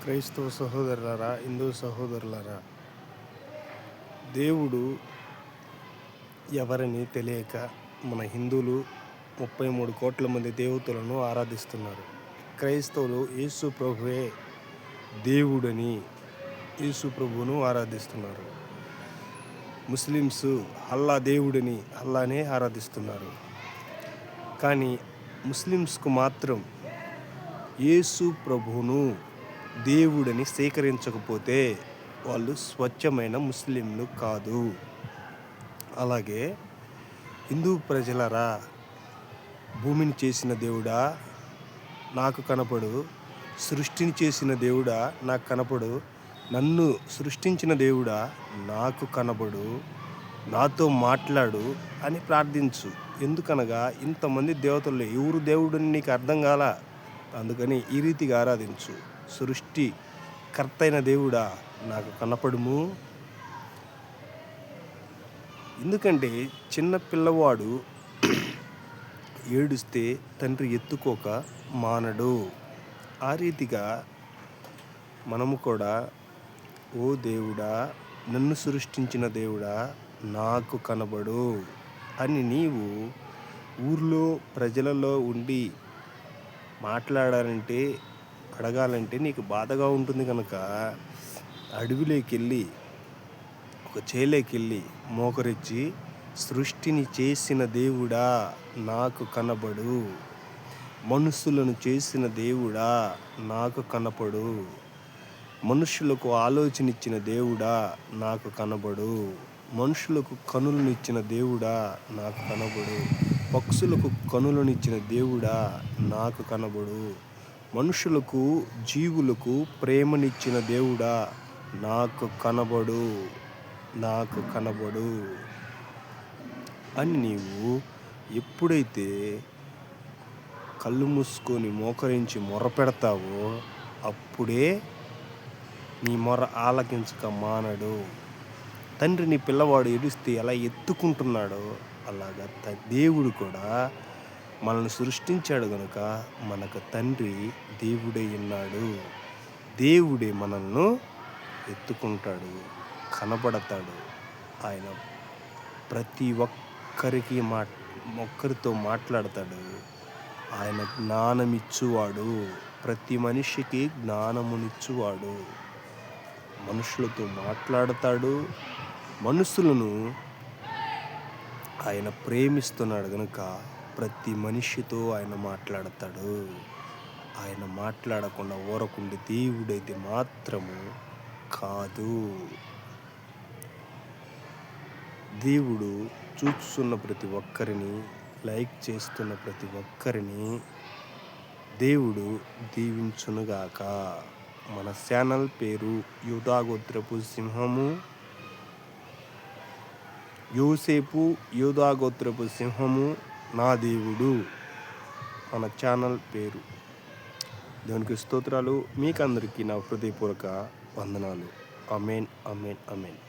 క్రైస్తవ సహోదరులారా, హిందూ సహోదరులారా, దేవుడు ఎవరని తెలియక మన హిందువులు 33 కోట్ల మంది దేవతలను ఆరాధిస్తున్నారు. క్రైస్తవులు యేసు ప్రభువే దేవుడని యేసు ప్రభువును ఆరాధిస్తున్నారు. ముస్లిమ్స్ అల్లా దేవుడని అల్లానే ఆరాధిస్తున్నారు. కానీ ముస్లిమ్స్కు మాత్రం యేసు ప్రభువును దేవుడని స్వీకరించకపోతే వాళ్ళు స్వచ్ఛమైన ముస్లింలు కాదు. అలాగే హిందూ ప్రజలరా, భూమిని చేసిన దేవుడా నాకు కనపడు, సృష్టిని చేసిన దేవుడా నాకు కనపడు, నన్ను సృష్టించిన దేవుడా నాకు కనబడు, నాతో మాట్లాడు అని ప్రార్థించు. ఎందుకనగా ఇంతమంది దేవతలు ఎవరు దేవుడని నీకు అర్థం కాల, అందుకని ఈ రీతిగా ఆరాధించు. సృష్టి కర్తైన దేవుడా నాకు కనపడుము. ఎందుకంటే చిన్న పిల్లవాడు ఏడుస్తే తండ్రి ఎత్తుకోక మానడు. ఆ రీతిగా మనము కూడా, ఓ దేవుడా, నన్ను సృష్టించిన దేవుడా నాకు కనబడు అని నీవు ఊర్లో ప్రజలలో ఉండి మాట్లాడాలంటే, అడగాలంటే నీకు బాధగా ఉంటుంది కనుక అడవిలోకి వెళ్ళి, ఒక చేలోకి వెళ్ళి మోకరించి, సృష్టిని చేసిన దేవుడా నాకు కనబడు, మనుషులను చేసిన దేవుడా నాకు కనపడు, మనుషులకు ఆలోచన ఇచ్చిన దేవుడా నాకు కనబడు, మనుషులకు కనులనిచ్చిన దేవుడా నాకు కనబడు, పక్షులకు కనులనిచ్చిన దేవుడా నాకు కనబడు, మనుషులకు జీవులకు ప్రేమనిచ్చిన దేవుడా నాకు కనబడు, నాకు కనబడు అని నీవు ఎప్పుడైతే కళ్ళు మూసుకొని మోకరించి మొర్ర పెడతావో అప్పుడే నీ మొర్ర ఆలకించక మానడు. తండ్రి నీ పిల్లవాడు ఏడుస్తే ఎలా ఎత్తుకుంటున్నాడో అలాగా దేవుడు కూడా మనల్ని సృష్టించాడు కనుక మనకు తండ్రి దేవుడై ఉన్నాడు. దేవుడే మనల్ని ఎత్తుకుంటాడు, కనబడతాడు. ఆయన ప్రతి ఒక్కరితో మాట్లాడతాడు. ఆయన జ్ఞానమిచ్చువాడు, ప్రతి మనిషికి జ్ఞానమునిచ్చువాడు. మనుషులతో మాట్లాడతాడు. మనుషులను ఆయన ప్రేమిస్తున్నాడు కనుక ప్రతి మనిషితో ఆయన మాట్లాడతాడు. ఆయన మాట్లాడకుండా ఊరకుండి దేవుడైతే మాత్రము కాదు. దేవుడు చూస్తున్న ప్రతి ఒక్కరిని, లైక్ చేస్తున్న ప్రతి ఒక్కరిని దేవుడు దీవించునుగాక. మన ఛానల్ పేరు యూదాగోత్రపు సింహము, యోసేపు యూదాగోత్రపు సింహము నా దేవుడు మన ఛానల్ పేరు. దేవునికి స్తోత్రాలు. మీకందరికీ నా హృదయపూర్వక వందనాలు. ఆమేన్, ఆమేన్, ఆమేన్.